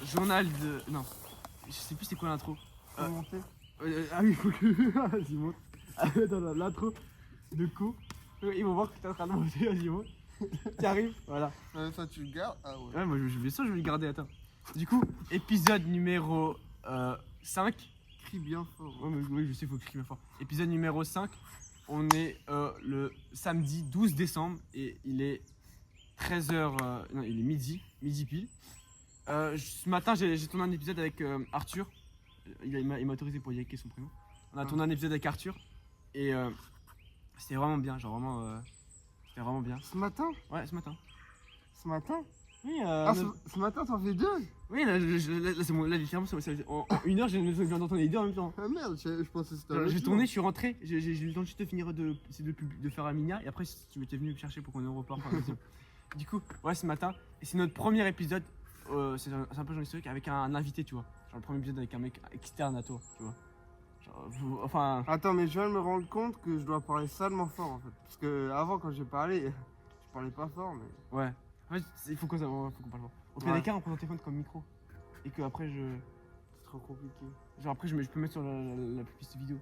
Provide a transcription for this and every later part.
Journal de... Non, je sais plus c'est quoi l'intro. Monter. Ah oui, faut que... Vas-y, monte. Attends, l'intro de Co. Ils vont voir que t'es en train de monter, vas-y, monte. Tu arrives, voilà. Ça, tu le gardes? Ah ouais. Ouais, moi, bien sûr, je vais le garder, attends. Du coup, épisode numéro 5. Crie bien fort. Ouais, mais, oui, je sais, faut que je crie bien fort. Épisode numéro 5. On est le samedi 12 décembre et il est 13h... non, il est midi pile. Ce matin, j'ai tourné un épisode avec Arthur. Il m'a autorisé pour yaker son prénom. On a tourné un épisode avec Arthur et c'était vraiment bien, genre vraiment, c'était vraiment bien. Ce matin? Ouais, ce matin. Ce matin? Oui, ce matin, t'en fais deux? oui, là, c'est mon, là littéralement, en 1 heure, je viens d'entendre les deux en même temps. Ah merde, je pensais que c'était un autre J'ai jour. tourné, je suis rentré, j'ai eu le temps juste de finir de faire Aminia et après tu étais venu me chercher pour qu'on reparte par deuxième. Du coup, ouais, ce matin, et c'est notre premier épisode, c'est un peu genre historique avec un invité, tu vois. Genre le premier épisode avec un mec externe à toi, tu vois. Genre, enfin. Attends, mais je viens de me rendre compte que je dois parler salement fort en fait. Parce que avant, quand j'ai parlé, je parlais pas fort, mais. Ouais. En fait, il faut qu'on parle fort. Au pire des cas, on prend ton téléphone comme micro. Et que après, C'est trop compliqué. genre après, je peux mettre sur la piste vidéo.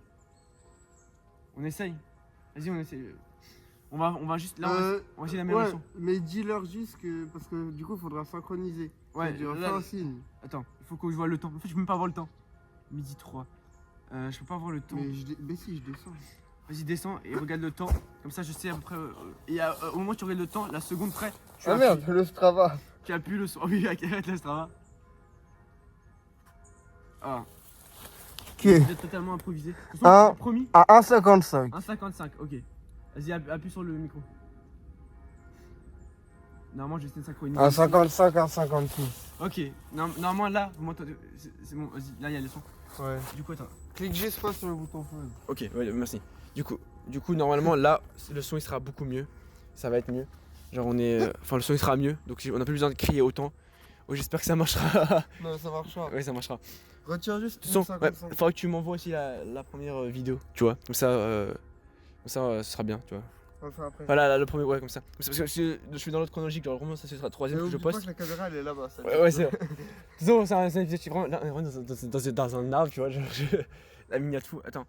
On essaye. Vas-y, on essaye. On va juste. Là, on va essayer d'améliorer le son. Mais dis-leur juste que. Parce que du coup, il faudra synchroniser. Ouais, Tu là, fais un signe. attends, il faut que je vois le temps. En fait, je peux même pas voir le temps. Midi 3. Je peux pas voir le temps. Mais si, je descends. Vas-y, descends et regarde le temps. Comme ça, je sais à peu près. Et au moment où tu regardes le temps, la seconde près, tu Ah merde, le Strava. tu appuies le son. Oh oui, arrête la Strava. Ah, Ok. j'ai totalement improvisé. De toute façon, Un. promis. À 1,55. 1,55, ok. Vas-y, appuie sur le micro. Normalement, j'essaie de synchroniser. 1,55, 1,56. Ok, normalement là, vous m'entendez. C'est bon, vas-y, là il y a le son. Ouais. Du coup, attends. Clique juste pas sur le bouton pause. Ok, ouais, merci. Du coup, normalement là, le son il sera beaucoup mieux. Ça va être mieux. Genre, on est. Enfin, le son il sera mieux. Donc, on n'a plus besoin de crier autant. Oh, j'espère que ça marchera. Non, ça marchera. Ouais, ça marchera. Retire juste De toute façon, ouais, 1,55. faudra que tu m'envoies aussi la première vidéo, tu vois. Comme ça, ce sera bien, tu vois. On va le faire après. Voilà, là, le premier, ouais, comme ça. Parce que je suis dans l'autre chronologique, genre vraiment, ça ce sera troisième que je N'oublie pas poste. que la caméra elle est là-bas. Ouais, c'est vrai. Disons, c'est un épisode qui est vraiment là, dans un arbre, tu vois. Genre, la miniature. Attends.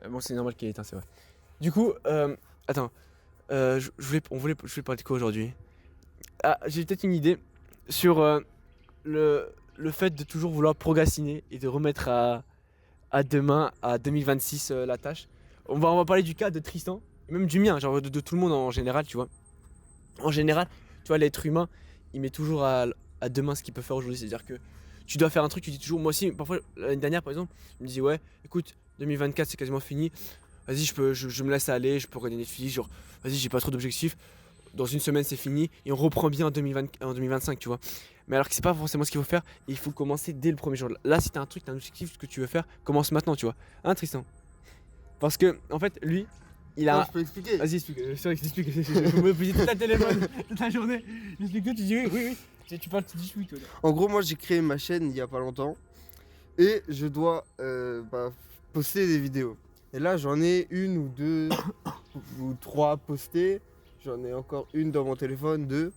Bon, c'est normal qu'il ait éteint, c'est vrai. Du coup, attends. Je voulais parler de quoi aujourd'hui? Ah, j'ai peut-être une idée sur le fait de toujours vouloir procrastiner et de remettre à demain, à 2026, la tâche. On va parler du cas de Tristan, et même du mien, genre de tout le monde en général, tu vois. En général, tu vois, l'être humain, il met toujours à demain ce qu'il peut faire aujourd'hui. C'est-à-dire que tu dois faire un truc, tu dis toujours, moi aussi, parfois, l'année dernière par exemple, je me dis, ouais, écoute, 2024 c'est quasiment fini, vas-y, je me laisse aller, je peux regarder Netflix, genre, vas-y, j'ai pas trop d'objectifs, dans une semaine c'est fini, et on reprend bien en 2025, tu vois. Mais alors que c'est pas forcément ce qu'il faut faire, et il faut commencer dès le premier jour. Là, si t'as un truc, t'as un objectif que tu veux faire, commence maintenant, tu vois. Hein, Tristan? Parce que, en fait, lui, il a. Non, je peux expliquer. Vas-y, explique. C'est vrai que t'expliques. Je me poser toute la téléphone, toute la journée. J'explique tout, tu dis oui, oui, oui. Tu parles, tu dis oui, toi. En gros, moi j'ai créé ma chaîne il y a pas longtemps. Et je dois poster des vidéos. Et là j'en ai une ou deux ou trois postées. J'en ai encore une dans mon téléphone, deux.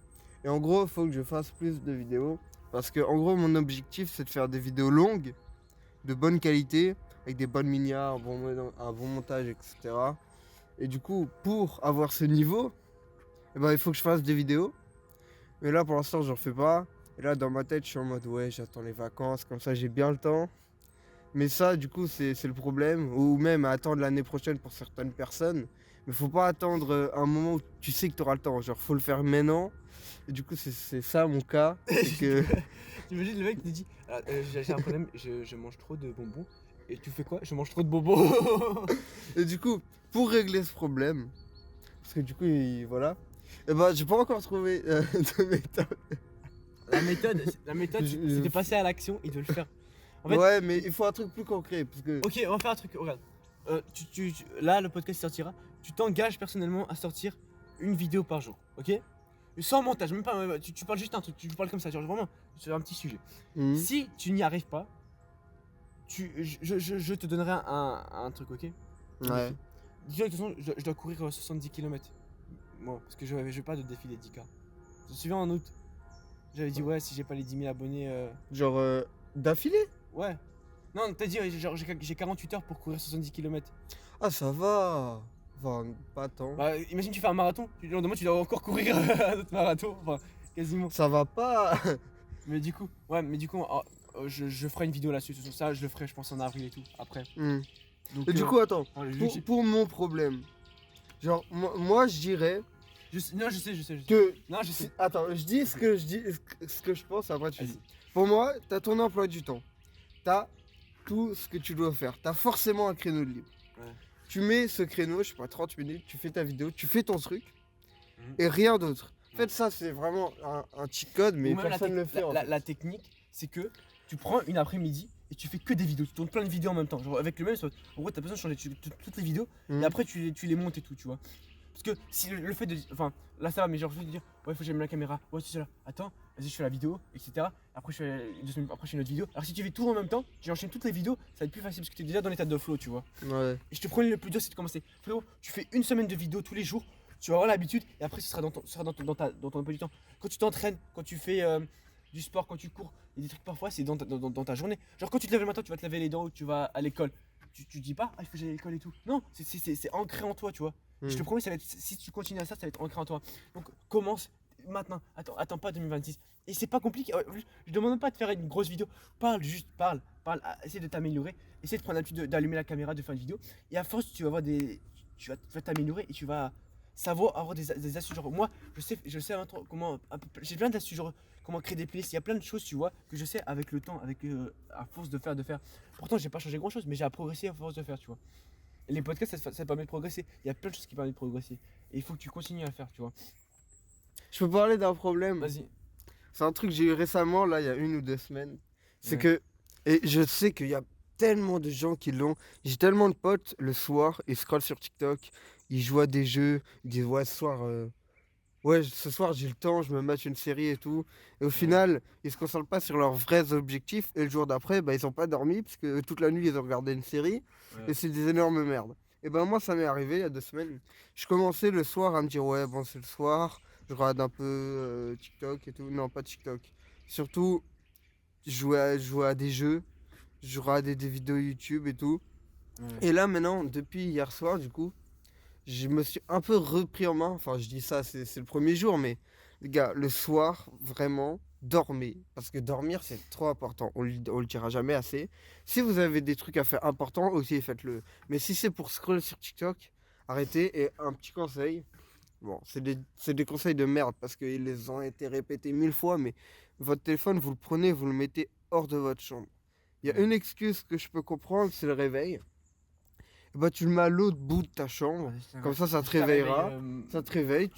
Et en gros, il faut que je fasse plus de vidéos. Parce que en gros, mon objectif c'est de faire des vidéos longues, de bonne qualité, avec des bonnes miniatures, un bon montage, etc. Et du coup, pour avoir ce niveau, il faut que je fasse des vidéos. Mais là, pour l'instant, j'en fais pas. Et là, dans ma tête, je suis en mode, ouais, j'attends les vacances, comme ça, j'ai bien le temps. Mais ça, du coup, c'est le problème. Ou même à attendre l'année prochaine pour certaines personnes. Mais faut pas attendre un moment où tu sais que tu auras le temps. Genre, faut le faire maintenant. Et du coup, c'est ça mon cas. C'est que... T'imagines le mec qui te dit j'ai un problème, je mange trop de bonbons. Et tu fais quoi? Je mange trop de bonbons. Et du coup, pour régler ce problème, parce que du coup, voilà, et j'ai pas encore trouvé de méthode. La méthode, c'est de passer à l'action et de le faire. En fait, ouais, mais il faut un truc plus concret. Parce que... ok, on va faire un truc. Regarde. Là, le podcast sortira. Tu t'engages personnellement à sortir une vidéo par jour. Ok? Sans montage, même pas. Tu parles juste un truc. Tu parles comme ça, genre vraiment sur un petit sujet. Mhm. Si tu n'y arrives pas, je te donnerai un truc, ok? Ouais. Dis-toi, de toute façon, je dois courir 70 km. Moi, parce que je veux pas de défi des 10K. Je suis en août. J'avais dit ouais, si j'ai pas les 10 000 abonnés. Genre d'affilée? Ouais. Non, t'as dit genre j'ai 48 heures pour courir 70 km. Ah, ça va. Enfin, pas tant. Bah imagine tu fais un marathon, le lendemain tu dois encore courir un autre marathon, enfin quasiment. Ça va pas. Mais du coup, je ferai une vidéo là-dessus, sur ça je le ferai je pense en avril et tout, après. Hmm. Donc, Et du coup, attends. ouais, Pour mon problème, genre, moi je dirais non je sais. que. Non je sais. Attends, je dis ce que je dis, ce que je pense, après tu Vas-y. dis. Pour moi, t'as ton emploi du temps. T'as tout ce que tu dois faire. T'as forcément un créneau de libre. Ouais. Tu mets ce créneau, je sais pas, 30 minutes, tu fais ta vidéo, tu fais ton truc, Mhm. et rien d'autre. En fait, ça, c'est vraiment un cheat code, mais Ou même personne ne le fait. en fait. la technique, c'est que tu prends une après-midi et tu fais que des vidéos, tu tournes plein de vidéos en même temps. Genre avec le même, en gros, t'as besoin de changer toutes les vidéos Mhm. et après tu les montes et tout, tu vois. Parce que si le fait de. Enfin, là ça va, mais genre, je veux dire, ouais, faut que j'aime la caméra, ouais, c'est ça, attends, vas-y, je fais la vidéo, etc. Après, je fais 2 semaines après, je fais une autre vidéo. Alors, si tu fais tout en même temps, tu enchaînes toutes les vidéos, ça va être plus facile parce que tu es déjà dans l'état de flow, tu vois. Ouais. Et je te promets, le plus dur, c'est de commencer. Frérot, tu fais une semaine de vidéos tous les jours, tu vas avoir l'habitude et après, ce sera dans ton emploi du temps. Quand tu t'entraînes, quand tu fais du sport, quand tu cours, il y a des trucs parfois, c'est dans ta journée. Genre, quand tu te lèves le matin, tu vas te laver les dents ou tu vas à l'école. Tu dis pas, ah, il faut que j'aille à l'école et tout. Non, c'est ancré en toi, tu vois. Je te Mhm. promets, ça va être, si tu continues à ça va être ancré en toi. Donc, commence maintenant. Attends pas 2026. Et c'est pas compliqué. Je demande même pas de faire une grosse vidéo. Parle. Essaie de t'améliorer. Essaie de prendre l'habitude d'allumer la caméra, de faire une vidéo. Et à force, tu vas avoir tu vas t'améliorer et tu vas savoir avoir des astuces. Genre, moi, je sais maintenant comment. J'ai plein d'astuces, genre comment créer des playlists. Il y a plein de choses, tu vois, que je sais avec le temps, à force de faire. Pourtant, j'ai pas changé grand chose, mais j'ai progressé à force de faire, tu vois. Et les podcasts, ça permet de progresser. Il y a plein de choses qui permettent de progresser. Et il faut que tu continues à le faire, tu vois. Je peux parler d'un problème. Vas-y. C'est un truc que j'ai eu récemment, là, il y a 1 ou 2 semaines. C'est Ouais. que. Et je sais qu'il y a tellement de gens qui l'ont. J'ai tellement de potes le soir, ils scrollent sur TikTok, ils jouent à des jeux, ils disent ouais, ce soir j'ai le temps, je me mate une série et tout. Et au final, ils se concentrent pas sur leurs vrais objectifs. Et le jour d'après, bah, ils ont pas dormi parce que toute la nuit ils ont regardé une série. Ouais. Et c'est des énormes merdes. Et ben moi, ça m'est arrivé il y a 2 semaines. Je commençais le soir à me dire ouais, bon, c'est le soir, je regarde un peu TikTok et tout. Non, pas TikTok. Surtout, je jouais à des jeux, je regardais des vidéos YouTube et tout. Ouais. Et là maintenant, depuis hier soir, du coup, je me suis un peu repris en main. Enfin, je dis ça, c'est le premier jour, mais les gars, le soir, vraiment, dormez. Parce que dormir, c'est trop important. On le dira jamais assez. Si vous avez des trucs à faire importants, aussi, faites-le. Mais si c'est pour scroller sur TikTok, arrêtez. Et un petit conseil, bon, c'est des conseils de merde parce qu'ils les ont été répétés 1000 fois, mais votre téléphone, vous le prenez, vous le mettez hors de votre chambre. Il y a une excuse que je peux comprendre, c'est le réveil. Et bah, tu le mets à l'autre bout de ta chambre. Comme ça te réveillera. Ça te réveille.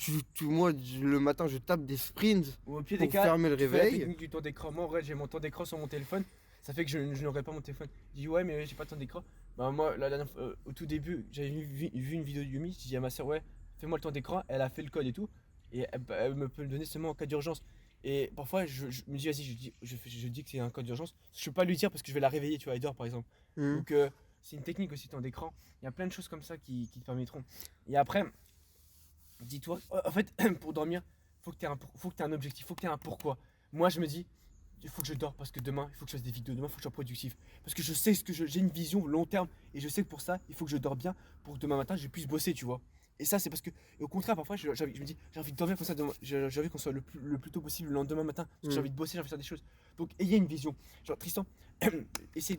Moi, le matin, je tape des sprints Ou au pire pour des cas, fermer le tu fais la réveil. technique du temps d'écran. Moi, en vrai, j'ai mon temps d'écran sur mon téléphone. Ça fait que je n'aurai pas mon téléphone. Je dis, ouais, mais j'ai pas de temps d'écran. Bah, moi, la dernière fois, au tout début, j'avais vu une vidéo de Yumi. Je dis à ma soeur, ouais, fais-moi le temps d'écran. Elle a fait le code et tout. Et elle me peut le donner seulement en cas d'urgence. Et parfois, je me dis, vas-y, je dis que c'est un code d'urgence. Je peux pas lui dire parce que je vais la réveiller, tu vois, elle dort par exemple. Mhm. Donc, c'est une technique aussi, temps d'écran. Il y a plein de choses comme ça qui te permettront. Et après, dis-toi, en fait, pour dormir, faut que tu aies un objectif, faut que tu aies un pourquoi. Moi, je me dis, il faut que je dors parce que demain, il faut que je fasse des vidéos, demain, il faut que je sois productif. Parce que je sais j'ai une vision long terme et je sais que pour ça, il faut que je dors bien pour que demain matin, je puisse bosser, tu vois. Et ça, c'est parce que, et au contraire, parfois, je me dis, j'ai envie de dormir comme ça, j'ai envie qu'on soit le plus tôt possible le lendemain matin, parce que j'ai envie de bosser, j'ai envie de faire des choses. Donc, ayez une vision. Genre, Tristan, essaye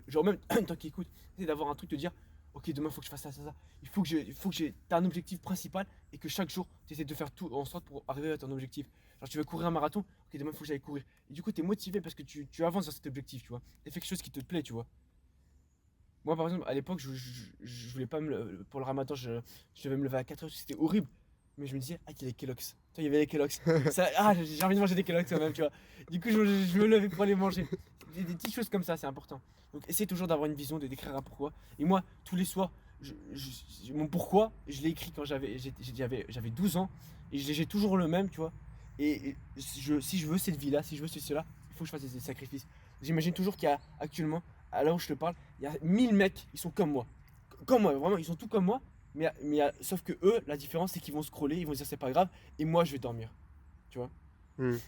genre, même toi qui écoutes, essaye d'avoir un truc, de dire, ok, demain, il faut que je fasse ça. T'as un objectif principal et que chaque jour, tu essaies de faire tout en sorte pour arriver à ton objectif. Genre, tu veux courir un marathon, ok, demain, il faut que j'aille courir. Et du coup, tu es motivé parce que tu avances vers cet objectif, tu vois. Et fais quelque chose qui te plaît, tu vois. Moi, par exemple, à l'époque, je voulais pas pour le ramadan, je devais me lever à 4h, c'était horrible. Mais je me disais, ah, il y a les Kellogg's. Toi, il y avait les Kellogg's. J'ai envie de manger des Kellogg's quand même, tu vois. Du coup, je me levais pour aller manger. Des petites choses comme ça, c'est important. Donc, essaye toujours d'avoir une vision, de décrire un pourquoi. Et moi, tous les soirs, mon pourquoi, je l'ai écrit quand j'avais 12 ans. Et j'ai toujours le même, tu vois. Et si je veux cette vie-là, si je veux cela, il faut que je fasse des sacrifices. J'imagine toujours qu'il y a actuellement, à l'heure où je te parle, il y a 1000 mecs, ils sont comme moi. Comme moi, vraiment, ils sont tous comme moi. Sauf que eux, la différence, c'est qu'ils vont scroller, ils vont se dire c'est pas grave. Et moi, je vais dormir. Tu vois. Mhm.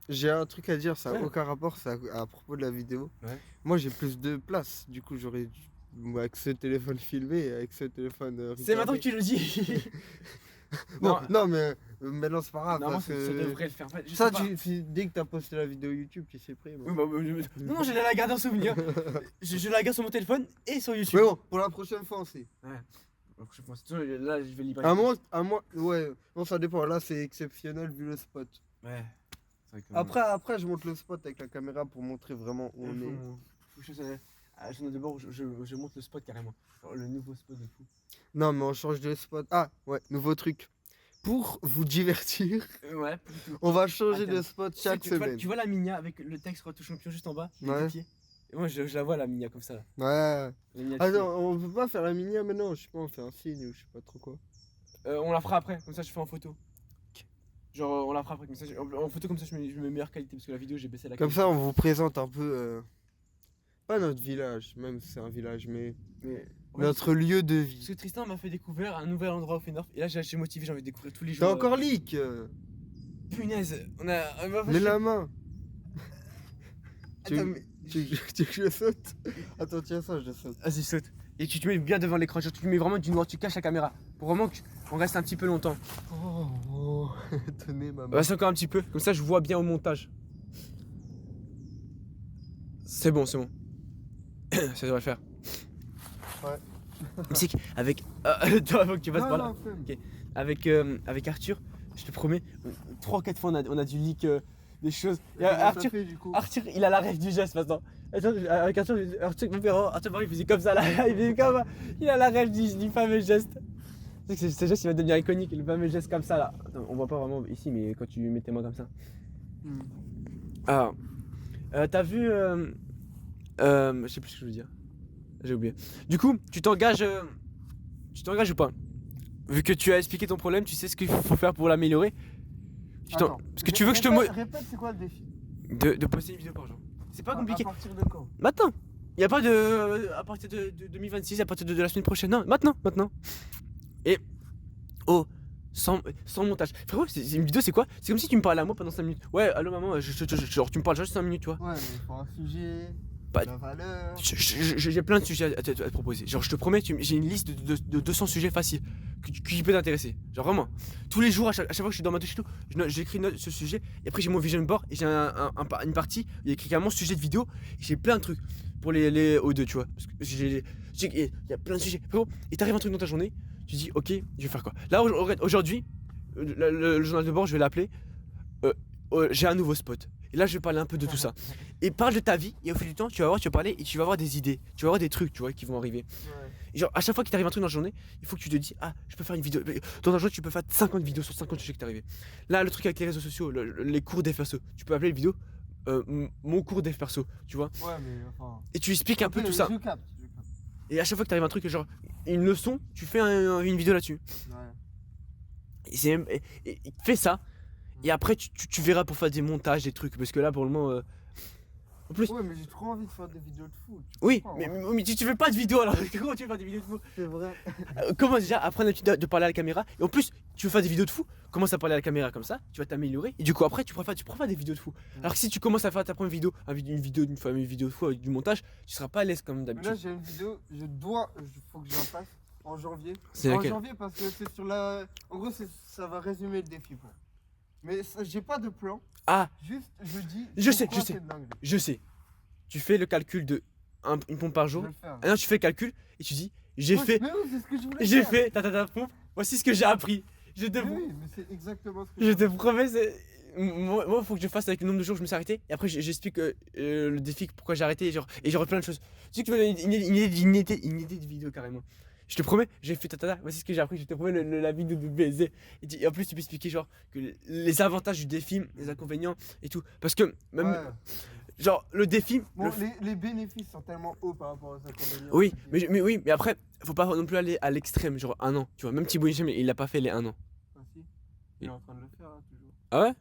j'ai un truc à dire, ça n'a Ouais. aucun rapport, c'est à propos de la vidéo. Ouais. Moi j'ai plus de place, du coup j'aurais dû, moi, avec ce téléphone filmé et avec ce téléphone C'est maintenant que regardé. tu le dis. Bon, Non, non mais maintenant c'est pas grave normalement parce ça que devrait le faire. En fait, je ça sais pas. dès que t'as posté la vidéo YouTube tu sais pris. Oui, bah, non, je la garde en souvenir. Je la garde sur mon téléphone et sur YouTube. Mais bon, pour la prochaine fois aussi. Ouais. Donc, je pense, là, je vais libérer. À moi, ouais, non ça dépend, là c'est exceptionnel vu le spot. Ouais. C'est vrai que, Après je monte le spot avec la caméra pour montrer vraiment où on est. faut que je d'abord, je monte le spot carrément. Genre, le nouveau spot de fou. Non mais on change de spot. Ah ouais, nouveau truc. Pour vous divertir, Ouais. on va changer Attends. de spot chaque semaine. Tu vois la Minia avec le texte Retour Champion juste en bas, les Ouais. deux pieds. Et moi, je la vois la Minia comme ça. Là. Ouais. La Minia de Ah fou. non, on peut pas faire la mini maintenant, je sais pas, on fait un signe ou je sais pas trop quoi. On la fera après, comme ça je fais en photo. Genre, on la fera après, comme ça, en photo, comme ça je mets meilleure qualité parce que la vidéo j'ai baissé la Comme qualité. ça on vous présente un peu, pas notre village, même si c'est un village, mais Mais en fait, notre lieu de parce vie. que Tristan m'a fait découvrir un nouvel endroit au Fénorf et là j'ai motivé, j'ai envie de découvrir tous les T'as jours. encore leak Punaise, on a. Mets la main. Attends, mais. Tu veux que je saute? Attends, tiens ça, je saute. Vas-y, saute. Et tu te mets bien devant l'écran, genre tu te mets vraiment du noir, tu caches la caméra. Pour vraiment qu'on reste un petit peu longtemps. Oh, tenez ma On main. reste encore un petit peu, comme ça je vois bien au montage. C'est bon, c'est bon. Ça devrait le faire. Ouais. Tu sais qu'avec. Toi, faut que tu passes Non, par là. non, flemme. Ok. Avec Arthur, je te promets, 3-4 fois on a dû leak des choses. Et, Comment ça Arthur, fait, du coup Arthur, il a la rêve du geste maintenant. Attends, avec Arthur, mon père, Arthur, il faisait comme ça là. Il faisait comme. Il a la rêve du fameux geste. Tu sais que ce geste il va devenir iconique, le fameux geste comme ça là. Attends, on voit pas vraiment ici, mais quand tu mets tes mains comme ça. Alors, t'as vu. Je sais plus ce que je veux dire. J'ai oublié. Du coup, tu t'engages ou pas? Vu que tu as expliqué ton problème, tu sais ce qu'il faut faire pour l'améliorer. Attends, Parce que tu veux que je te motive Répète, c'est quoi le défi? de poster une vidéo par jour. C'est pas compliqué. À partir de quand? Maintenant. Il n'y a pas de. À partir de 2026, à partir de la semaine prochaine. Non, maintenant. Et. Oh. Sans montage. Frérot, c'est une vidéo, c'est quoi? C'est comme si tu me parlais à moi pendant 5 minutes. Ouais, allô maman, genre tu me parles juste 5 minutes, tu vois. Ouais, mais il faut un sujet, Bah, la valeur. J'ai plein de sujets à te proposer. Genre, je te promets, j'ai une liste de 200 sujets faciles qui peut t'intéresser. Genre, vraiment. Tous les jours, à chaque fois que je suis dans ma douche et tout, j'écris ce sujet. Et après, j'ai mon vision board et j'ai une partie où il y a écrit carrément sujet de vidéo. Et j'ai plein de trucs pour les O2, tu vois. Parce que il y a plein de sujets. Frérot, et t'arrives un truc dans ta journée, tu dis, ok, je vais faire quoi? Là, aujourd'hui, le journal de bord, je vais l'appeler. J'ai un nouveau spot. Et là, je vais parler un peu de tout ça. Et parle de ta vie, et au fil du temps, tu vas parler et tu vas avoir des idées. Tu vas avoir des trucs, tu vois, qui vont arriver. Ouais. Et genre, à chaque fois qu'il t'arrive un truc dans la journée, il faut que tu te dis, ah, je peux faire une vidéo. Dans la journée, tu peux faire 50 vidéos sur 50 sujets qui t'arrivent. Là, le truc avec les réseaux sociaux, les cours des perso, tu peux appeler les vidéos mon cours des perso, tu vois. Ouais, mais enfin. Et tu expliques un peu tout ça. Je capte. Et à chaque fois que t'arrive un truc, genre, une leçon, tu fais une vidéo là-dessus. Ouais. Et fais ça. Et après, tu verras pour faire des montages, des trucs. Parce que là, pour le moment. En plus. Ouais, mais j'ai trop envie de faire des vidéos de foot. Oui, comprends, mais tu fais pas de vidéo alors. Comment tu veux faire des vidéos de fou? C'est vrai. Comment déjà apprendre l'habitude de parler à la caméra? Et en plus, tu veux faire des vidéos de fou, commence à parler à la caméra comme ça, tu vas t'améliorer. Et du coup, après, tu pourras faire des vidéos de fou. Alors que si tu commences à faire ta première vidéo, une vidéo de fou avec du montage, tu seras pas à l'aise comme Là, d'habitude. j'ai une vidéo, faut que j'en fasse en janvier. C'est En laquelle? janvier, parce que c'est sur la. En gros, ça va résumer le défi. Quoi. Mais j'ai pas de plan. Ah, Juste, je dis. Je sais, pourquoi je sais. c'est dingue. je sais. Tu fais le calcul de une pompe par Je jour. vais le faire. Ah non, tu fais le calcul et tu dis, j'ai Ouais, fait. Mais oui, c'est ce que je voulais J'ai faire. fait ta pompe. Voici ce que j'ai appris. Je te, Mais oui, mais c'est exactement ce que je te promets, moi, faut que je fasse avec le nombre de jours où je me suis arrêté. Et après, j'explique le défi, pourquoi j'ai arrêté. Et j'aurai plein de choses. Tu sais que tu veux une idée de vidéo carrément. Je te promets, j'ai fait voici ce que j'ai appris. Je te promets la vidéo de baiser. Et en plus, tu peux expliquer genre que les avantages du défi, les inconvénients et tout. Parce que même, Ouais. genre, le défi. Bon, les bénéfices sont tellement hauts par rapport aux inconvénients. Oui, mais après, faut pas non plus aller à l'extrême, genre 1 an. Tu vois, même Thibaut Hicham, il a pas fait les 1 an. Ah, si. Il est en train de le faire, hein, toujours. Ah ouais?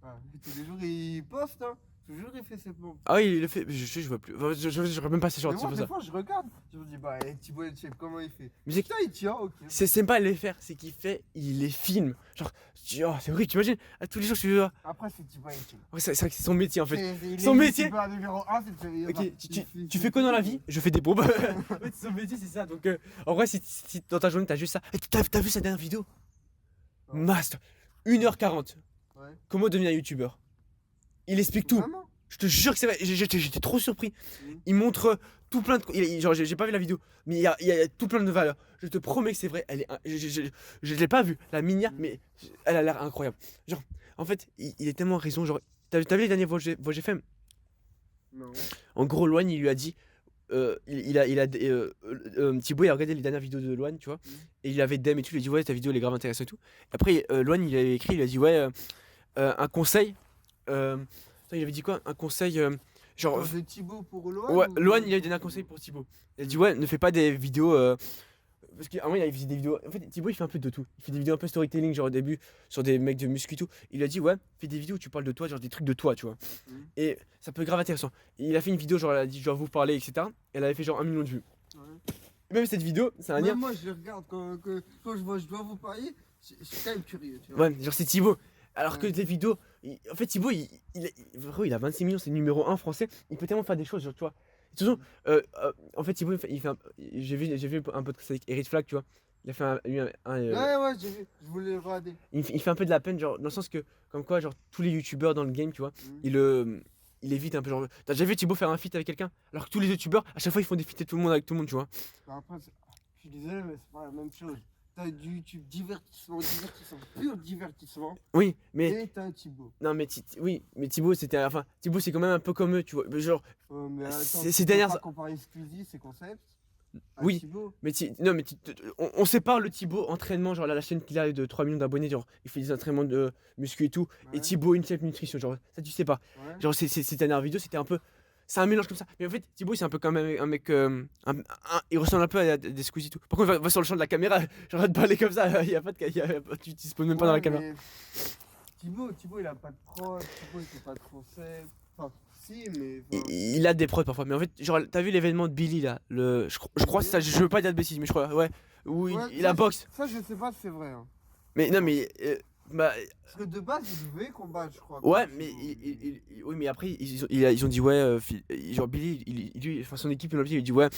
Ouais. Tous les jours, il poste, hein. Toujours il fait ses pompes. Ah oui, il le fait. Je vois plus. Enfin, je regarde même pas ses shorts, Mais c'est moi, pour des ça. fois, je regarde. Je me dis, bah, Thibaut Inchep, comment il fait? Mais c'est Putain, il tient, ok. c'est pas les faire, c'est qu'il fait, il les filme. Genre, oh, c'est horrible, t'imagines, à tous les jours, je suis là. Après, c'est Thibaut Inchep. Ouais, c'est vrai que c'est son métier en fait. Il est Son métier. youtubeur numéro 1, c'est de faire. Ok, tu fais quoi dans la vie? Je fais des bombes. En fait, son métier, c'est ça. Donc, en vrai, si dans ta journée, t'as juste ça. Et t'as vu sa dernière vidéo? Ouais. Master. 1h40. Ouais. Comment devenir youtubeur? Il explique tout. Vraiment? Je te jure que c'est vrai, j'étais trop surpris. Mhm. Il montre tout plein de. Genre, j'ai pas vu la vidéo, mais il y a tout plein de valeurs. Je te promets que c'est vrai. Elle est, je l'ai pas vue, la Minia, mais elle a l'air incroyable. Genre, en fait, il est tellement raison. Genre, t'as vu les derniers VOGFM? Non. En gros, Loane, il lui a dit. Thibaut, il a regardé les dernières vidéos de Loane, tu vois, et il avait DM et tout. Il lui a dit, ouais, ta vidéo elle est grave intéressante et tout. Et après, Loane, il avait écrit, il a dit, ouais, un conseil. Attends, il avait dit quoi? Un conseil. Genre. De Thibaut pour Loane? Ouais, ou- Loane, il a donné un conseil pour Thibaut. Il a dit, ouais, ne fais pas des vidéos. Parce qu'à un moment, il faisait des vidéos. En fait, Thibaut, il fait un peu de tout. Il fait des vidéos un peu storytelling, genre au début, sur des mecs de muscu et tout. Il a dit, ouais, fais des vidéos où tu parles de toi, genre des trucs de toi, tu vois. Mhm. Et ça peut être grave intéressant. Il a fait une vidéo, genre, elle a dit, genre, vous parler, etc. Elle avait fait genre 1 million de vues. Ouais. Et même cette vidéo, c'est un lien. Même moi, je les regarde quand je vois, je dois vous parler. Je suis quand même curieux, tu vois. Ouais, genre, c'est Thibaut. Alors que Ouais. des vidéos. En fait, Thibaut, vraiment, il a 26 millions, c'est le numéro 1 français. Il peut tellement faire des choses, genre, tu vois. De toute façon, en fait, Thibaut, j'ai vu un podcast avec Eric Flack, tu vois. Il a fait Ouais, j'ai vu, je voulais le regarder. il fait un peu de la peine, genre, dans le sens que, comme quoi, genre, tous les youtubeurs dans le game, tu vois, Mhm. il évite un peu, genre. T'as déjà vu Thibaut faire un feat avec quelqu'un? Alors que tous les youtubeurs, à chaque fois, ils font des feats tout le monde avec tout le monde, tu vois. Bah, après, je suis désolé, mais c'est pas la même chose. T'as du YouTube divertissement, pur divertissement. Oui, mais. Et t'as Thibaut. Non, mais oui, mais Thibaut, c'était. Enfin, Thibaut, c'est quand même un peu comme eux, tu vois. Genre, Mais attends, Ces tu peux dernières- pas comparer Squeezie, ses concepts, à Oui. Thibaut. mais non, mais on sépare le Thibaut entraînement, genre, la chaîne qu'il a de 3 millions d'abonnés, genre, il fait des entraînements de muscu et tout. Et Ouais, Thibaut, une chef nutrition, genre, ça, tu sais pas. ouais. Genre, ces dernières vidéos, c'était un peu. C'est un mélange comme ça. Mais en fait, Thibaut, c'est un peu quand même un mec. Il ressemble un peu à des Squeezie et tout. Par contre, va sur le champ de la caméra, genre, de parler comme ça, il y a pas de. Tu te poses même pas dans la Ouais, caméra. mais Thibaut, il a pas de prod, Thibaut, il fait pas de concept. Enfin, si, mais. enfin, Il a des prods parfois. Mais en fait, genre, t'as vu l'événement de Billy là je crois que c'est ça, je veux pas dire de bêtises, mais je crois, ouais. Où ouais, il a boxe. Ça, je sais pas si c'est vrai. Hein. Mais non, mais. Bah. Parce que de base, il devait combattre, je crois. Ouais, contre mais Thibaut. oui, mais après ils ont dit ouais, genre Billy, enfin son équipe, il a dit ouais,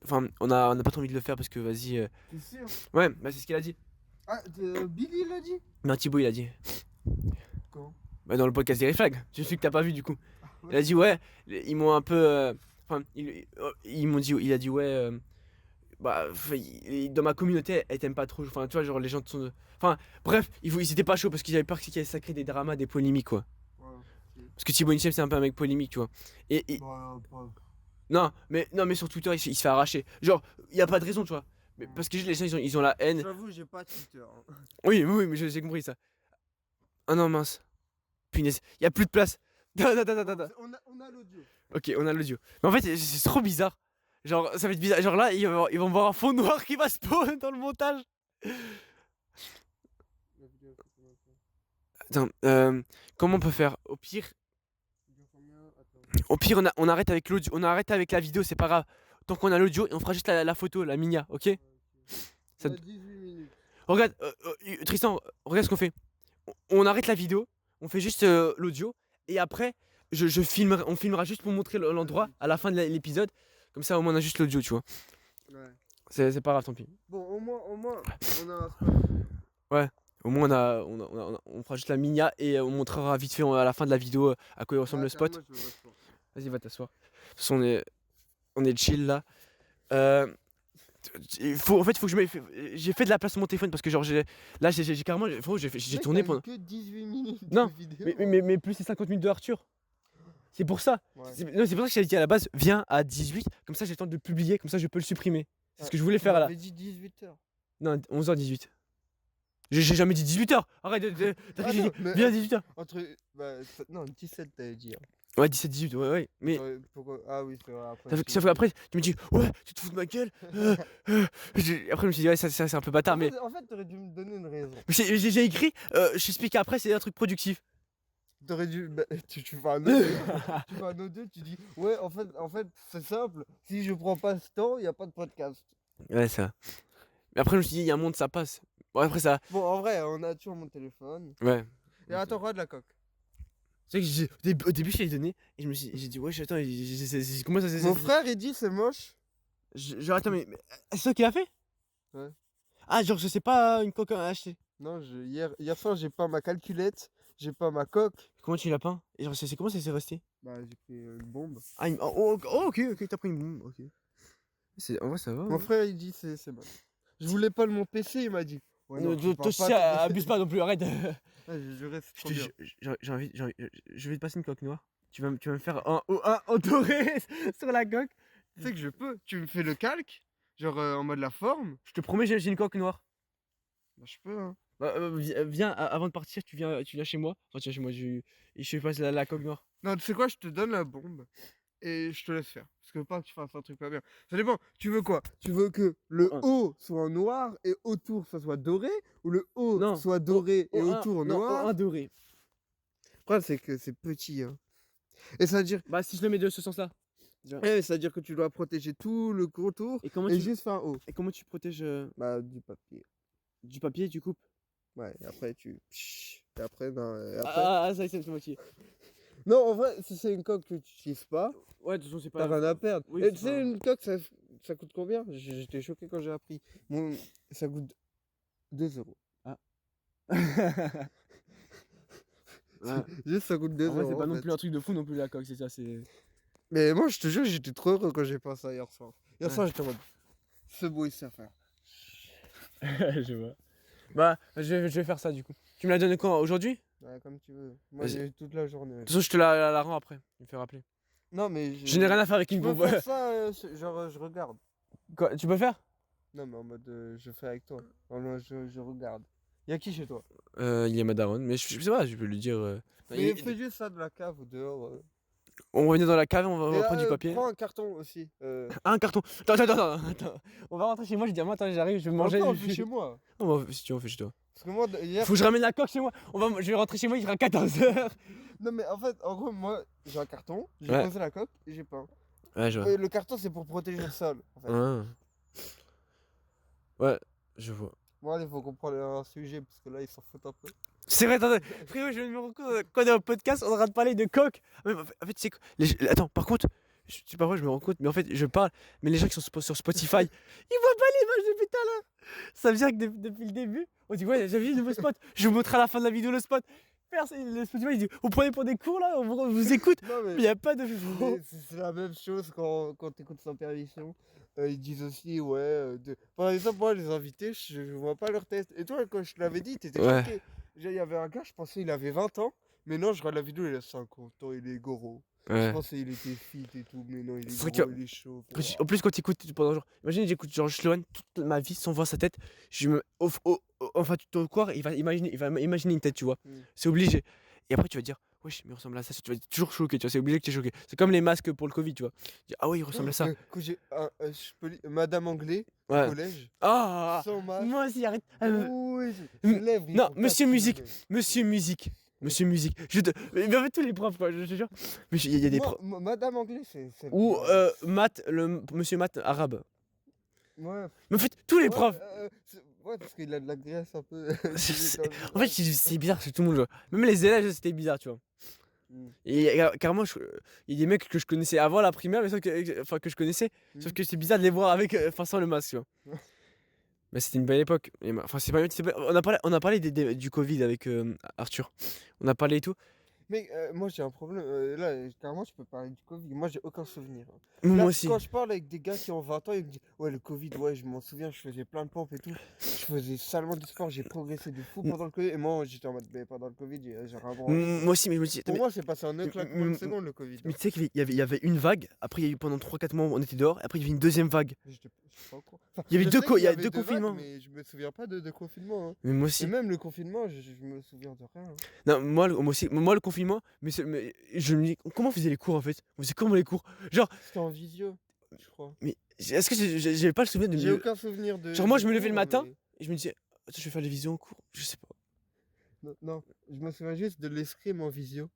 enfin on a pas trop envie de le faire parce que vas-y, T'es sûr? ouais, bah c'est ce qu'il a dit. Ah, Billy l'a dit? Non, Thibaut il a dit, Quand? bah dans le podcast des Flag, je sais que t'as pas vu du coup. Ouais. Il a dit ouais, ils m'ont un peu, enfin ils m'ont dit, il a dit ouais, bah dans ma communauté elle t'aime pas trop, enfin tu vois genre les gens sont, enfin bref, ils étaient pas chauds parce qu'ils avaient peur qu'il y ait sacré des dramas, des polémiques quoi. Ouais, ok. Parce que Thibaut Inchep c'est un peu un mec polémique tu vois. Et Bah, pas. Non, mais sur Twitter, il se fait arracher. Genre, il y a pas de raison, tu vois. Mais parce que les gens, ils ont la haine. J'avoue, j'ai pas Twitter. Hein. Oui, mais j'ai compris ça. Ah non, mince. Punaise, il y a plus de place. Attends. On a l'audio. Ok, on a l'audio. Mais en fait, c'est trop bizarre. Genre, ça va être bizarre. Genre là, ils vont voir un fond noir qui va spawn dans le montage. Attends, comment on peut faire? Au pire, on arrête avec l'audio, on arrête avec la vidéo, c'est pas grave. Tant qu'on a l'audio, et on fera juste la photo, la minia, ok? Ça- On a 18 minutes. Regarde, Tristan, regarde ce qu'on fait. On arrête la vidéo, on fait juste l'audio, et après, on filmera juste pour montrer l'endroit à la fin de l'épisode. Comme ça, au moins, on a juste l'audio, tu vois. Ouais. C'est pas grave, tant pis. Bon, au moins, on a un spot. Au moins, on fera juste la minia et on montrera vite fait à la fin de la vidéo à quoi il ressemble le spot. Moi, je veux le spot. Vas-y, va t'asseoir. De toute façon, on est chill là. En fait, il faut que j'ai fait de la place sur mon téléphone parce que genre j'ai carrément j'ai tourné Mec, t'as eu pendant. que 18 minutes Non, de vidéo. mais plus c'est 50 minutes de Arthur. C'est pour ça. Ouais. Non, c'est pour ça que j'avais dit à la base, viens à 18, comme ça j'ai le temps de le publier, comme ça je peux le supprimer. C'est ce que je voulais faire là. J'avais dit 18h. Non, 11h18. J'ai jamais dit 18h. Arrête j'ai dit, mais- viens à 18h. Entre. Bah, non, 17, t'avais dit. Hein. Ouais, 17-18, ouais. Mais Ah oui, c'est vrai. Après, sauf qu'après, tu me dis, ouais, tu te fous de ma gueule. Après, je me suis dit, ouais, ça c'est un peu bâtard, mais. En fait, t'aurais dû me donner une raison. Mais j'ai écrit, je t'explique après, c'est un truc productif. T'aurais dû. Bah, tu fais un audio. Tu fais un audio, tu dis ouais, en fait c'est simple. Si je prends pas ce temps, il n'y a pas de podcast. Ouais, ça. Mais après, je me suis dit, il y a un monde, ça passe. Bon, après, ça. Bon, en vrai, on a toujours mon téléphone. Ouais. Et attends, quoi de la coque? C'est vrai que au début, je l'ai donné et j'ai dit, ouais, attends, comment ça Mon frère, il dit c'est moche. Genre, attends, mais c'est toi qui l'as fait? Ouais. Ah, genre, je sais pas une coque à acheter. Non, hier soir, j'ai pas ma calculette, j'ai pas ma coque. Comment tu l'as peint? Et genre, comment ça s'est resté? Bah, j'ai pris une bombe. Ah, ok, t'as pris une bombe, ok. En vrai, ça va. Mon hein. frère, il dit c'est moche. Je voulais pas mon PC, il m'a dit. Ouais, non, tu Toi parles aussi, pas, abuse pas non plus, arrête. Ouais, je reste Je trop te bien. jure, je vais te passer une coque noire. Tu vas me faire un doré sur la coque. Tu sais que je peux. Tu me fais le calque, genre en mode la forme. Je te promets, j'ai une coque noire. Bah, je peux, hein. Bah, viens, avant de partir, tu viens chez moi. Enfin, tu viens chez moi, et je te passe la coque noire. Non, tu sais quoi, je te donne la bombe et je te laisse faire. Parce que pas que tu fasses un truc pas bien. Ça dépend. Tu veux quoi? Tu veux que le Un. haut soit en noir et autour ça soit doré? Ou le haut Non. soit doré et Un, autour non, noir? un doré. Le problème, c'est que c'est petit, hein. Et ça veut dire. Bah, si je le mets de ce sens-là. Ça veut dire que tu dois protéger tout le contour Et et juste faire un haut. comment tu protèges Bah, du papier. du papier, tu coupes? Ouais, et après tu. Et après, non. Et après... Ça y est, c'est moitié. Non, en vrai, si c'est une coque que tu n'utilises pas, Ouais, de toute façon, c'est t'as pas. rien à perdre. Oui, Et c'est tu sais, pas- une coque, ça coûte combien? J'étais choqué quand j'ai appris. Ça coûte 2 euros. Ouais. Juste, ça coûte 2 En vrai, c'est euros. pas En non fait. plus un truc de fou non plus la coque, c'est ça, c'est. Mais moi, je te jure, j'étais trop heureux quand j'ai pensé ça hier soir. Hier Ouais. soir, j'étais en mode. Ce beau, il sait faire. Je vois. Bah, je vais faire ça du coup. Tu me la donnes quand? Aujourd'hui? Ouais, comme tu veux. Moi, Vas-y. j'ai eu toute la journée. De toute façon, je te la rends après. Tu me fais rappeler. Non, mais Je n'ai rien à faire avec je une peux bombe. faire ça, genre, je regarde. Quoi, tu peux faire? Non, mais en mode, je fais avec toi. En mode, je regarde. Y'a qui chez toi? Il y a ma daronne, mais je sais pas, je peux lui dire. Mais fais juste ça de la cave ou dehors. On va venir dans la cave, on Et va prendre du papier. prends un carton aussi. Ah, un carton. Attends. On va rentrer chez moi, je dis à moi, attends, j'arrive, je vais manger. Encore, on fait chez moi. Si tu veux, on fait chez toi. Parce que moi, hier. Faut que je ramène la coque chez moi. Je vais rentrer chez moi, il sera 14h. Non, mais en fait, en gros, moi, j'ai un carton, j'ai Ouais. posé la coque et j'ai peint. Ouais, je vois. Et le carton, c'est pour protéger le sol. En fait. Ah. Ouais, je vois. Bon, allez, faut qu'on prenne un sujet parce que là, ils s'en foutent un peu. C'est vrai, attends, frérot, je me rends compte, quand on est en podcast, on arrête de parler de coq. Mais en fait, c'est quoi attends, par contre, je sais pas pourquoi je me rends compte, mais en fait, je parle, mais les gens qui sont sur Spotify, ils voient pas l'image depuis tout à l'heure. Ça veut dire que depuis le début, on dit, ouais, j'ai vu le nouveau spot. Je vous montrerai à la fin de la vidéo le spot. Le Spotify, il dit, vous prenez pour des cours là, on vous écoute. Non, Mais il y a pas de. c'est la même chose quand t'écoutes sans permission. Ils disent aussi, ouais. Par exemple, moi, les invités, je vois pas leur tête. Et toi, quand je te l'avais dit, t'étais Ouais. choqué. Il y avait un gars, je pensais il avait 20 ans. Mais non, je regarde la vidéo, il a 50 ans, il est gros. Je Ouais. pensais il était fit et tout, mais non, il C'est est vrai gros, que- il est chaud. En plus, quand t'écoutes pendant genre. Imagine, j'écoute genre Sloan toute ma vie sans voir sa tête. Je me. Enfin, tu te croire, il va imaginer une tête, tu vois. Mm. C'est obligé. Et après, tu vas dire, wesh, mais il ressemble à ça. Tu vas être toujours choqué, tu vois. C'est obligé que tu es choqué. C'est comme les masques pour le Covid, tu vois. Tu dis, ah oui, il ressemble à ça. Madame Anglais, au Ouais. collège, Ah sans masque. moi aussi, arrête. Oui, ses lèvres, ils non, sont pas monsieur musique. figées. Monsieur Musique. Monsieur Musique. Mais en fait, tous les profs, quoi, je te jure. Mais il y a des profs. Madame Anglais, c'est. Ou maths, monsieur maths arabe. Ouais. Mais en fait, tous les profs. Ouais, parce qu'il a de la graisse un peu. En fait, c'est bizarre, c'est tout le monde. Genre. Même les élèves, c'était bizarre, tu vois. Mm. Et carrément, il y a des mecs que je connaissais avant la primaire, mais sauf que je connaissais. Sauf Mm. que c'est bizarre de les voir avec, enfin, sans le masque, tu vois. Mais c'était une belle époque. Enfin, on a parlé du Covid avec Arthur. On a parlé et tout. Mais moi j'ai un problème. Là, carrément, je peux parler du Covid. Moi, j'ai aucun souvenir. Moi Là, aussi. quand je parle avec des gars qui ont 20 ans, ils me disent ouais, le Covid, ouais, je m'en souviens, je faisais plein de pompes et tout. Je faisais salement du sport, j'ai progressé de fou pendant le Covid. Et moi, j'étais en mode, mais pendant le Covid, j'ai rien branlé. Moi aussi, mais je me dis, attends, Pour moi, c'est passé en un claquement de secondes le Covid. mais tu sais qu'il y avait une vague. Après, il y a eu pendant 3-4 mois, on était dehors. Après, il y avait une deuxième vague. J'étais pas au courant. Enfin, Il y avait je deux sais qu'il il y a avait deux vagues, confinements. mais je me souviens pas de confinement. Hein. Mais moi Et aussi. même le confinement, je me souviens de rien. Hein. Non, moi aussi. Moi, le confinement, mais je me dis, comment on faisait les cours en fait? On faisait comment les cours? Genre, C'était en visio, je crois. mais est-ce que j'avais pas le souvenir de J'ai aucun souvenir de. Genre, moi, je me de levais le cours, matin mais- et je me disais, attends, je vais faire les visions en cours. Je sais pas. Non, non, je me souviens juste de l'escrime en visio.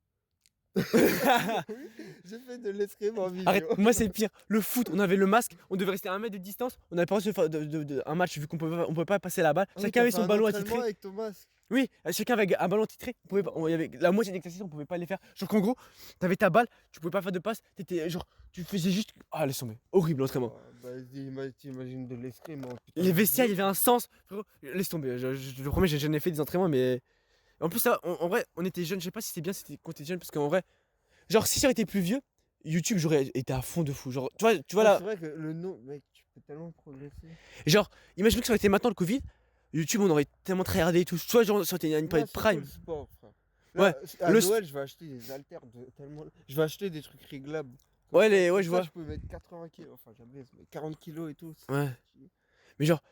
J'ai fait de l'escrime en visio. Arrête, moi c'est pire. Le foot, on avait le masque, on devait rester à 1 mètre de distance, on n'avait pas reçu un match vu on pouvait pas passer la balle. Ah oui, Chacun t'as avait fait son un ballon entraînement attitré. avec ton masque. Oui, chacun avec un ballon titré. On pouvait pas, il y avait la moitié des exercices, on pouvait pas les faire. Genre qu'en gros, t'avais ta balle, tu pouvais pas faire de passe, t'étais genre, tu faisais juste. Ah, laisse tomber. Horrible l'entraînement. Oh, bah, t'imagines de l'escrime en putain Les de vestiaires, il y visio. avait un sens. Frérot, laisse tomber. Je te promets, j'ai jamais fait des entraînements, mais. En plus, ça, en vrai, on était jeunes. Je sais pas si c'était bien c'était quand t'étais jeune, parce qu'en vrai, genre, si j'aurais été plus vieux, YouTube, j'aurais été à fond de fou. Genre, tu vois Ah, là. c'est vrai que le nom, mec, tu peux tellement progresser. Genre, imagine que ça aurait été maintenant le Covid. YouTube, on aurait tellement tryhardé et tout. Tu vois, genre, ça aurait été une Moi, période surtout prime. le sport, frère. Ouais, Là, à le. Noël, je vais acheter des haltères de tellement. Je vais acheter des trucs réglables. Ouais, Comme je ça, vois. je peux mettre 80 kilos. Enfin, jamais, mais 40 kilos et tout. Ouais. Mais genre,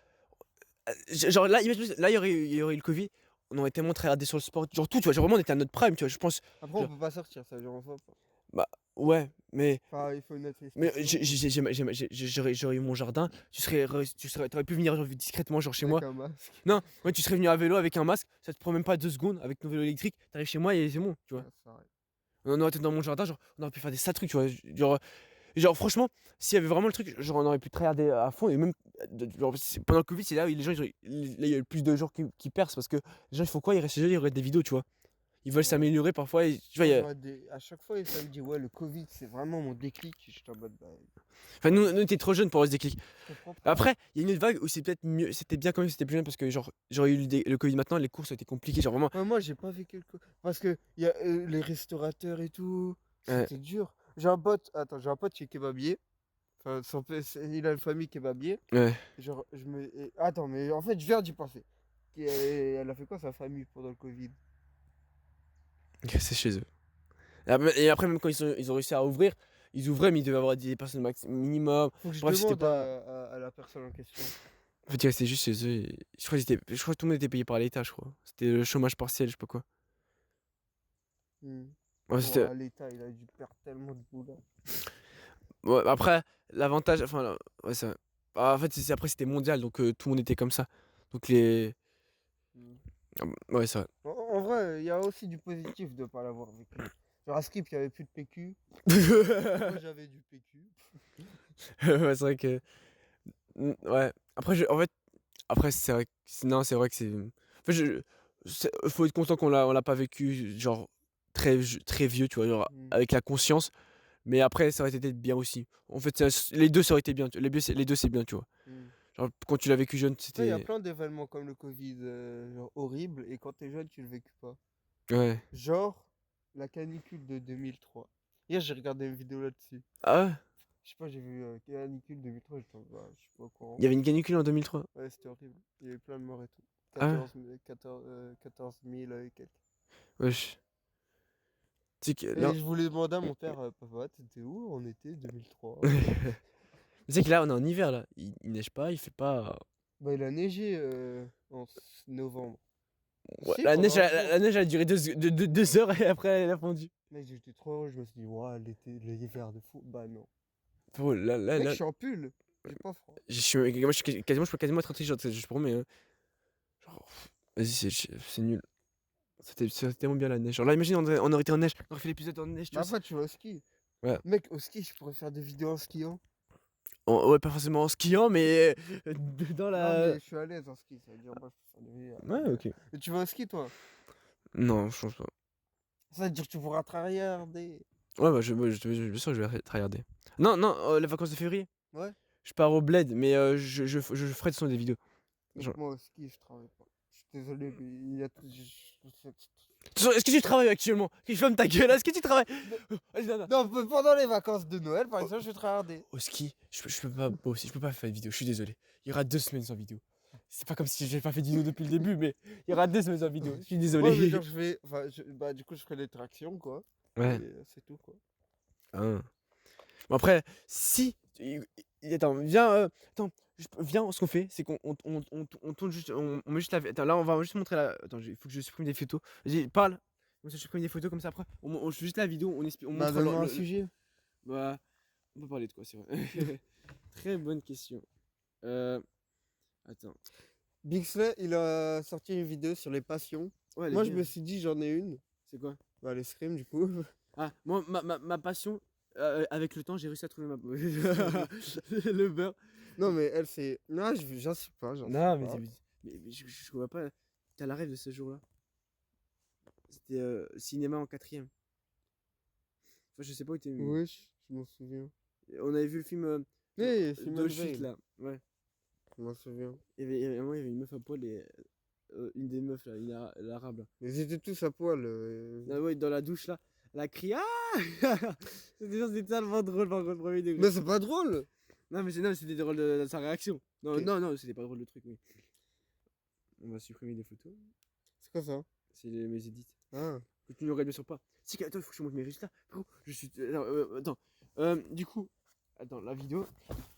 genre là, imagine, là, il y aurait eu le Covid. On aurait tellement tryhardé sur le sport. Genre, tout, tu vois. Genre, vraiment, on était à notre prime, tu vois. Je pense. Après, on Genre, peut pas sortir, ça, genre, on voit pas. bah, ouais, mais. Enfin, il faut une Mais attestation. j'aurais eu mon jardin, t'aurais pu venir genre, discrètement genre chez Avec moi. un masque. Non, ouais, tu serais venu à vélo avec un masque, ça te prend même pas 2 secondes avec ton vélo électrique, t'arrives chez moi et c'est bon, tu vois. Ouais, c'est vrai. On aurait été dans mon jardin, genre, on aurait pu faire des sales trucs, tu vois. Genre franchement, s'il y avait vraiment le truc, genre on aurait pu tryharder à fond et même genre, pendant le Covid, c'est là où les gens, là il y a eu plus de gens qui percent parce que les gens ils font quoi? Ils restent chez eux, ils regardent des vidéos, tu vois. Ils veulent Ouais. s'améliorer parfois et tu vois, Moi, à chaque fois, ça me dit, ouais, le Covid, c'est vraiment mon déclic. J'étais en mode, bah, Enfin, nous, on était trop jeunes pour avoir ce déclic. je comprends pas. Après, il y a une autre vague où c'est peut-être mieux, c'était bien quand même, si c'était plus jeune parce que genre, j'aurais eu le Covid maintenant, les courses ont été compliquées, genre vraiment. Ouais, moi, j'ai pas vécu le Covid. Parce que il y a les restaurateurs et tout. Ouais. C'était dur. J'ai un pote qui est kebabier. Enfin, il a une famille kebabier. Ouais, Genre, attends, mais en fait, je viens d'y penser. Elle a fait quoi sa famille pendant le Covid? c'est chez eux. Et après, même quand ils ont réussi à ouvrir, ils ouvraient, mais ils devaient avoir des personnes minimum. Faut que je Bref, c'était demande pas. à la personne en question. En fait, ils restaient juste chez eux. Je crois que tout le monde était payé par l'État, je crois. C'était le chômage partiel, je sais pas quoi. Hmm. Ouais, Ouais, l'État, il a dû perdre tellement de boulot. ouais, après, l'avantage. Enfin, ouais, en fait, après, c'était mondial, donc tout le monde était comme ça. Donc les. Hmm. Ouais, ça. En vrai, il y a aussi du positif de pas l'avoir vécu. Genre à Skip, il n'y avait plus de PQ. Ouais, Moi, j'avais du PQ. c'est vrai que. Ouais. Après, en fait, après, c'est vrai que. Non, c'est vrai que c'est. En fait, faut être content qu'on l'a pas vécu, genre, très vieux, tu vois, genre, Hmm. avec la conscience. Mais après, ça aurait été bien aussi. En fait, les deux, ça aurait été bien. Les deux, c'est bien, tu vois. Hmm. Genre, quand tu l'as vécu jeune, Il y a c'était. plein d'événements comme le Covid, genre horrible, et quand t'es jeune, tu le vécu pas. Ouais. Genre la canicule de 2003. Hier, j'ai regardé une vidéo là-dessus. Ah ouais? Je sais pas, j'ai vu canicule 2003, j'étais en mode, bah, je suis pas au Il courant. y avait une canicule en 2003. Ouais, c'était horrible. Il y avait plein de morts et tout. Ah ouais? 14 000 et quelques. Wesh. Tu sais que Et là. je voulais demander à mon père, papa, t'étais où en été 2003? Tu sais que là, on est en hiver, là. Il neige pas, il fait pas. Bah, il a neigé novembre. Ouais, Si, la neige, pendant un la jour. neige a duré 2 heures et après, elle a fondu. Mec, j'étais trop heureux, je me suis dit, waouh, l'hiver de fou. Bah non. Oh, Mec, je suis en pull. J'ai pas froid. moi, je peux quasiment être intelligent, je te promets. Hein. Genre, vas-y, c'est nul. C'était tellement bien la neige. Genre là, imagine, on aurait été en neige. On aurait fait l'épisode en neige, tu Mais vois. après, tu vas au ski. Ouais. Mec, au ski, je pourrais faire des vidéos en skiant. Ouais, pas forcément en skiant, mais dans Non, mais la. je suis à l'aise en ski, ça veut dire, moi, je peux faire des vidéos. Ouais, ok. Et tu vas au ski, toi? Non, je pense pas. Ça veut dire que tu pourras tryharder. Ouais, bah, bien sûr, je vais tryharder. Non, non, les vacances de février. Ouais. Je pars au bled, mais je ferai de son des vidéos. Donc, Genre. moi, au ski, je travaille pas. Je suis désolé, mais il y a tout. Est-ce que tu travailles actuellement? Que je ferme ta gueule, est-ce que tu travailles? Vas-y, non, non. Non, pendant les vacances de Noël, par exemple, je vais tryharder. Au ski, je peux pas faire de vidéo, je suis désolé. Il y aura 2 semaines sans vidéo. C'est pas comme si j'ai pas fait d'ino depuis le début, mais il y aura 2 semaines sans vidéo. Je suis Ouais, mais désolé. genre, je vais. Enfin, bah, du coup, je ferai les tractions, quoi. Ouais. Et c'est tout, quoi. Hein. Bon, après, si. Attends, viens. Viens, ce qu'on fait, c'est qu'on tourne juste. On met juste la. Attends, là, on va juste montrer la. Attends, il faut que je supprime des photos. Vas-y, parle. Comme ça, je supprime des photos, comme ça après. On fait juste la vidéo, on Bah, montre donne-moi un sujet. Bah, on peut parler de quoi, c'est vrai. Très bonne question. Attends. Bixley, il a sorti une vidéo sur les passions. Ouais, elle est Moi, je bien. me suis dit, j'en ai une. C'est quoi? Bah, l'escrime, du coup. Ah, moi, ma passion, avec le temps, j'ai réussi à trouver ma. Le beurre. Non, mais elle, c'est. Non, j'en sais pas, j'en sais Non, pas. mais je vois pas. T'as la rêve de ce jour-là. C'était cinéma en quatrième. Enfin, je sais pas où t'es. Oui, je m'en souviens. On avait vu le film Mais Simone de chute Veil, là. Ouais. je m'en souviens. Un moment, il y avait une meuf à poil et une des meufs là, l'arabe là. Mais ils étaient tous à poil. Ah ouais, dans la douche là, elle a crié ah. C'était tellement drôle par contre, le premier degré. Mais c'est pas drôle! Non, mais c'était drôle de sa réaction. Non, Ok. non, c'était pas drôle le truc, mais. On va supprimer des photos. C'est quoi ça? C'est mes edits. Ah. Que tu ne regardes bien sûr pas. C'est que, attends, il faut que je te montre mes résultats. Frérot, je suis. Attends. Du coup. Attends, la vidéo.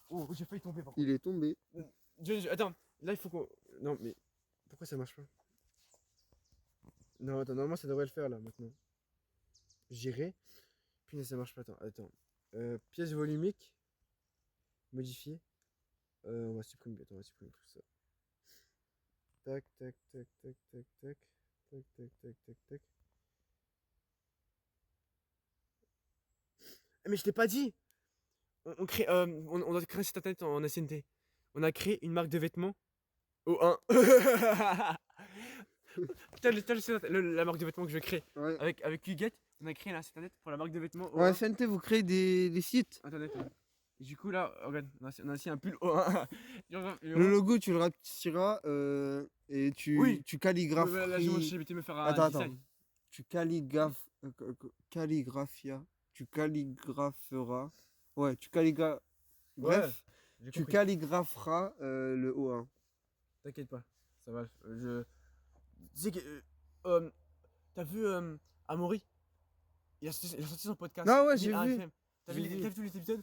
Oh, j'ai failli tomber par contre. Il est tombé. Attends, là il faut qu'on. Non, mais. Pourquoi ça marche pas? Non, attends, normalement ça devrait le faire là maintenant. Gérer. Puis ça marche pas. Attends. Pièce volumique. Modifier. On va supprimer. Attends, on va supprimer tout ça. Tac, tac, tac, tac, tac, tac. Tac, tac, tac, tac, tac. Mais je t'ai pas dit! On doit créer un site internet en ACNT. On a créé une marque de vêtements au 1. La marque de vêtements que je crée. Ouais. Avec Huguette, on a créé un site internet pour la marque de vêtements au En 1. SNT, vous créez des sites. Internet. Du coup, là, regarde, on a aussi un pull au 1. Le logo, tu le retireras et Oui. tu calligraphes. Là, j'ai me faire un Attends, design. attends. Tu calligrapheras. Ouais, Bref, J'ai tu compris. calligrapheras le O1. T'inquiète pas, ça va. Tu sais que. T'as vu Amaury? Il a sorti son podcast. Ah ouais, j'ai 1001 vu. FM. T'as J'ai vu vu. tous les épisodes?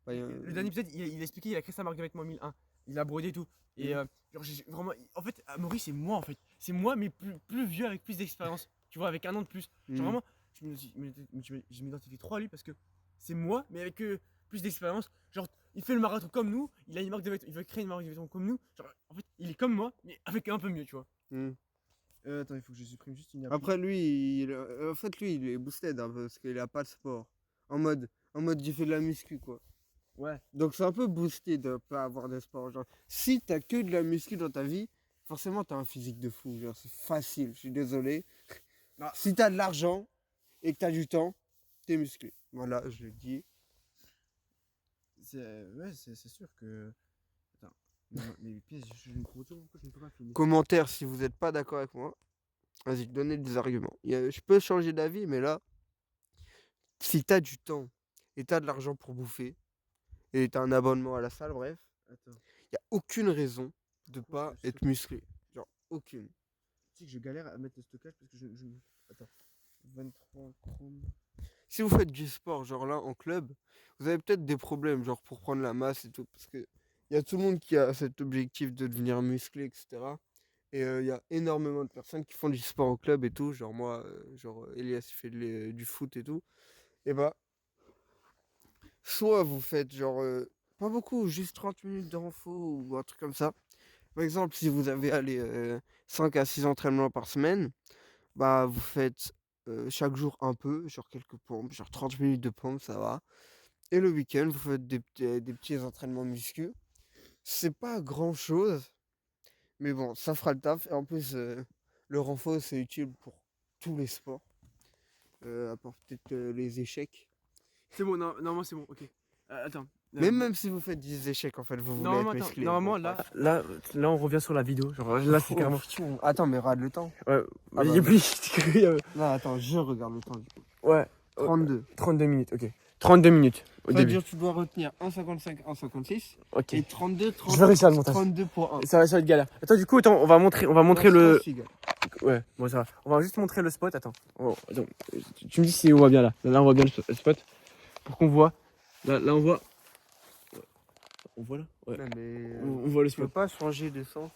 Bah, Le dernier épisode, il a expliqué, il a créé sa marque de vêtements 1001. Il a brodé et tout. Et genre, vraiment. En fait, Amaury, c'est moi en fait. C'est moi, mais plus vieux avec plus d'expérience. Tu vois, avec un an de plus. Genre, vraiment, je m'identifie trop à lui parce que c'est moi, mais avec plus d'expérience. Genre, il fait le marathon comme nous. Il a une marque de vêtements. Il veut créer une marque de vêtements comme nous. Genre, en fait, il est comme moi, mais avec un peu mieux, tu vois. Attends, il faut que je supprime juste une appli. Après, lui, en fait, lui, il est boosted un peu parce qu'il a pas de sport. En mode, j'ai fait de la muscu, quoi. Ouais. Donc, c'est un peu boosté de pas avoir de sport. Genre, si t'as que de la muscu dans ta vie, forcément, t'as un physique de fou. Genre, c'est facile, je suis désolé. Ah. Si t'as de l'argent et que t'as du temps, t'es musclé. Voilà, je le dis. Ouais, c'est sûr que. Attends. Mais les pièces, je ne pourquoi je ne peux pas filmer. Commentaire si vous n'êtes pas d'accord avec moi. Vas-y, donnez des arguments. Je peux changer d'avis, mais là, si t'as du temps et t'as de l'argent pour bouffer, et t'as un abonnement à la salle, bref, Attends. il n'y a aucune raison de pas je être musclé. Genre, aucune. Tu sais que je galère à mettre le stockage parce que Attends. 23, 30. Si vous faites du sport, genre là, en club, vous avez peut-être des problèmes, genre pour prendre la masse et tout, parce que il y a tout le monde qui a cet objectif de devenir musclé, etc. Et il y a énormément de personnes qui font du sport en club et tout, genre moi, Elias il fait du foot et tout. Et bah, soit vous faites genre, pas beaucoup, juste 30 minutes de renfo ou un truc comme ça. Par exemple, si vous avez allez, 5 à 6 entraînements par semaine, bah vous faites chaque jour un peu, genre quelques pompes, genre 30 minutes de pompes, ça va. Et le week-end, vous faites des petits entraînements muscu. C'est pas grand chose, mais bon, ça fera le taf. Et en plus, le renfort, c'est utile pour tous les sports. À part peut-être les échecs. C'est bon, normalement c'est bon, ok. Attends. Mais même si vous faites des échecs, en fait, vous voulez être musclé. Normalement, Bon, là, on revient sur la vidéo. Genre, là, c'est carrément. Attends, mais regarde le temps. Ouais, Ah il bah. y a plus. Non, attends, je regarde le temps du coup. Ouais. 32. 32 minutes, ok. 32 minutes au Ça veut début. dire que tu dois retenir 1,55, 1,56 Ok. et 32, Je vais réussir le montage. 32.1. Ça va être galère. Attends, du coup, on va montrer le. Figue. Ouais, bon, ça va. On va juste montrer le spot. Attends. Attends. Tu me dis si on voit bien là. Là, on voit bien le spot. Pour qu'on voit. Là, on voit. On voit là? Ouais. Non, mais On voit le tu peux spot. pas changer de sens.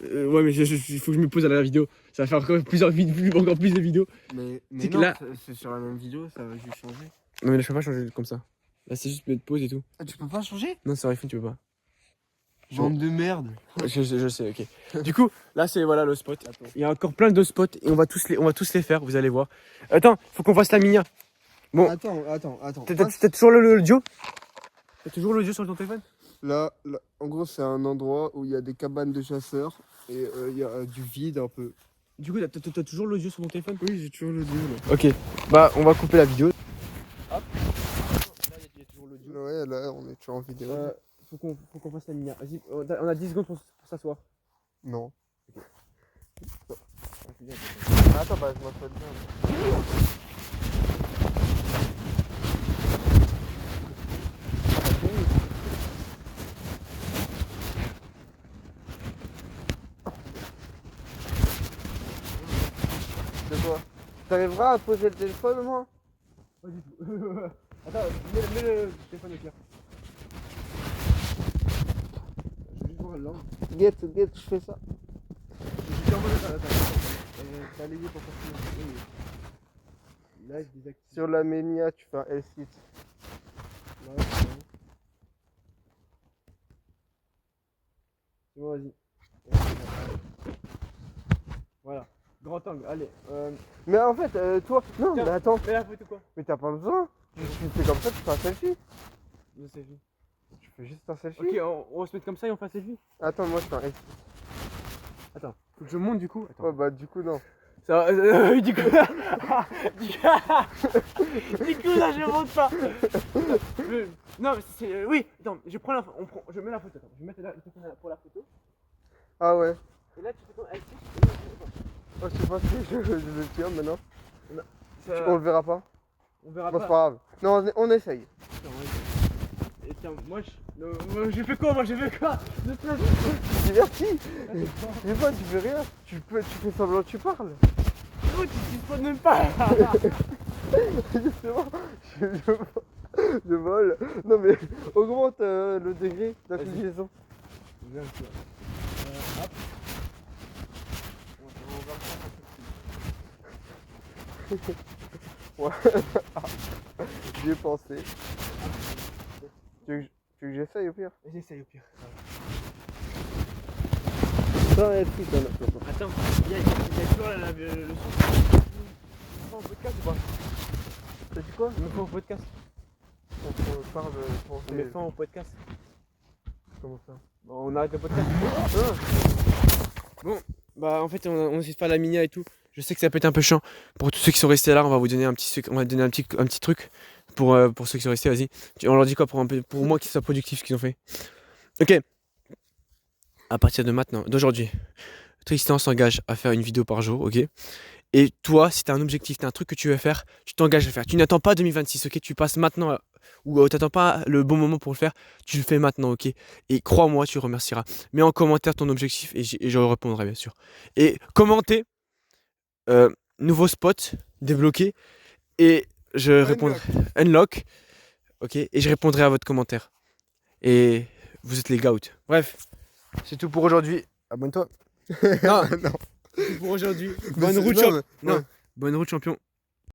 Ouais, mais il faut que je me pose à la vidéo. Ça va faire encore encore plus de vidéos. Mais C'est que non, là- c'est sur la même vidéo, ça va juste changer. Non, mais là, je peux pas changer comme ça. Là, c'est juste mettre pause et tout. Ah, tu peux pas changer? Non, sur iPhone, tu peux pas. Bande de merde. Je sais, ok. Du coup, là c'est voilà le spot. Il y a encore plein de spots et on va tous les faire, vous allez voir. Attends, faut qu'on fasse la minia. Bon. Attends. T'as toujours l'audio? T'as toujours l'audio sur ton téléphone? Là, en gros, c'est un endroit où il y a des cabanes de chasseurs et il y a du vide un peu. Du coup, t'as toujours l'audio sur ton téléphone? Oui, j'ai toujours l'audio là. Ok, bah on va couper la vidéo. Hop. Là, il y a toujours l'audio. Ouais, là, on est toujours en vidéo. Faut qu'on fasse la minia. Vas-y, on a 10 secondes pour s'asseoir. Non. Ok. Attends, bah, je m'assois bien. De quoi? T'arriveras à poser le téléphone, moi? Pas du tout. Attends, mets le téléphone au clair. Je vais juste voir l'angle. Guette, je fais ça. Je vais envoyer ça, attends. Balayer pour faire ça. Là, je désactive. Sur la Ménia, tu fais un L6. Là, c'est bon. C'est bon, vas-y. Voilà. Grand angle, allez. Mais en fait, toi. Non, Tiens, mais attends. fais la photo quoi? Mais t'as pas besoin. Tu fais comme ça, tu fais un selfie. Je sais, je. Tu fais juste un selfie. Ok, on va se mettre comme ça et on fait un selfie. Attends, moi je fais un L6. Attends, faut que je monte du coup. Attends. Ouais, bah, du coup, non. Ça, du coup, du coup là je monte pas. Non mais c'est, oui. Attends, je mets la photo. Attends, je vais mettre le téléphone pour la photo. Ah ouais. Et là tu fais ton L6. Oh, je sais pas si je le tiens maintenant. Ça, On le verra pas. on verra Bon, pas. c'est pas grave. Non, on essaye. Attends, ouais. Et tiens, moi j'ai fait quoi? Je fais quoi? Divertis. Mais pas, tu fais rien. Tu fais semblant que tu parles. Oh, tu te disposes même pas. Justement, je vole. Non mais augmente le degré d'inclinaison. Viens, tu vois. Hop. Ouais. J'y ai pensé. Tu veux que j'essaye au pire? J'essaye au pire. Ça va être triste, hein, Attends, il y a toujours le son. On fait en podcast ou pas? T'as dit quoi? On met fin au podcast. On parle On met fin au podcast. Comment ça? Bon, on arrête le podcast. Bon, bah en fait on essaie de faire la minia et tout. Je sais que ça peut être un peu chiant. Pour tous ceux qui sont restés là, on va vous donner un petit truc pour ceux qui sont restés, vas-y. On leur dit quoi pour moi qu'ils soient productifs ce qu'ils ont fait. Ok. À partir de maintenant, d'aujourd'hui, Tristan s'engage à faire une vidéo par jour, ok? Et toi, si tu as un objectif, tu as un truc que tu veux faire, tu t'engages à faire. Tu n'attends pas 2026, ok? Tu passes maintenant, ou tu n'attends pas le bon moment pour le faire, tu le fais maintenant, ok? Et crois-moi, tu remercieras. Mets en commentaire ton objectif et je répondrai, bien sûr. Et commentez, nouveau spot, débloqué, et je répondrai. Unlock, ok? Et je répondrai à votre commentaire. Et vous êtes les goats. Bref, c'est tout pour aujourd'hui. Abonne-toi. Non, non. c'est tout pour aujourd'hui. Mais Bonne c'est- route, non, champion. mais- Non, ouais. bonne route, champion.